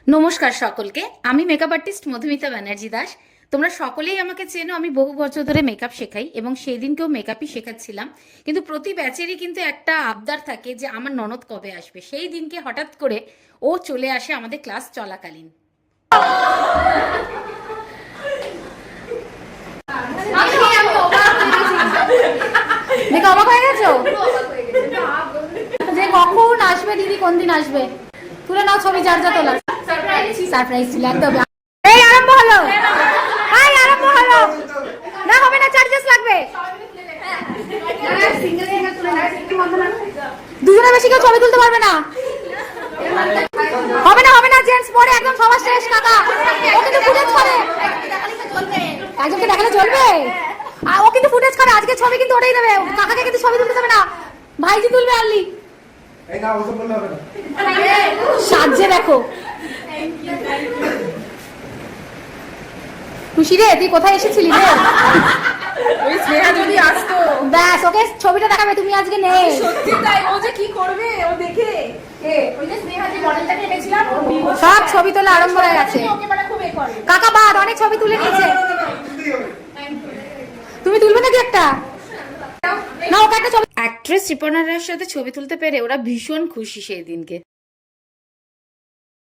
নমস্কার সকলকে। আমি মেকআপ আর্টিস্ট মধুমিতা ব্যানার্জি দাস। তোমরা সকলেই আমাকে চেনো। আমি বহু বছর ধরে মেকআপ শেখাই এবং সেই দিনকেও মেকআপই শেখাচ্ছিলাম। কিন্তু প্রতি ব্যাচেরই কিন্তু একটা আবদার থাকে যে আমার ননদ কবে আসবে। সেই দিনকে হঠাৎ করে ও চলে আসে আমাদের ক্লাস চলাকালীন। অবাক হয়ে গেছো যে কখন আসবে দিদি, কোন দিন আসবে? তুলে নাও ছবি, যার যা তোলা। সারপ্রাইজ ছিল একদম। এই আরম্ভ হলো, এই আরম্ভ হলো। না হবে না, চার্জেস লাগবে। দুজনে বেশি কেউ ছবি তুলতে পারবে না। হবে না হবে না, জেন্টস পরে একদম সবার শেষ। কাকা ও কিন্তু ফুটেজ করে, একজনকে দেখালে চলবে। আর ও কিন্তু ফুটেজ করে, আজকে ছবি কিন্তু ওটাই দেবে। কাকাকে কিন্তু ছবি তুলতে দেবে না, ভাইজি তুলবে। আনলি এই না, ওসব বললে হবে না। সাজে দেখো। খুশি রে, তুই কোথায় এসেছিলি রে? ওই স্নেহা যদি আসতো, ব্যাস ওকে ছবিটা দেখাবে। তুমি আজকে নেই। সত্যি তাই। ও যে কি করবে ও দেখে। ওই যে স্নেহা যে মডেলটাকে এনেছিলাম, সব ছবি তোলা আরম্ভ হয়ে গেছে। ওকে মানে খুব করে। কাকা বাদ অনেক ছবি তুলে নিয়েছে। তুমি তুলবে নাকি একটা? না, ওকে একটা ছবি। অ্যাক্ট্রেস রিপনা রায়ের সাথে ছবি তুলতে পেরে ওরা ভীষণ খুশি সেই দিনকে।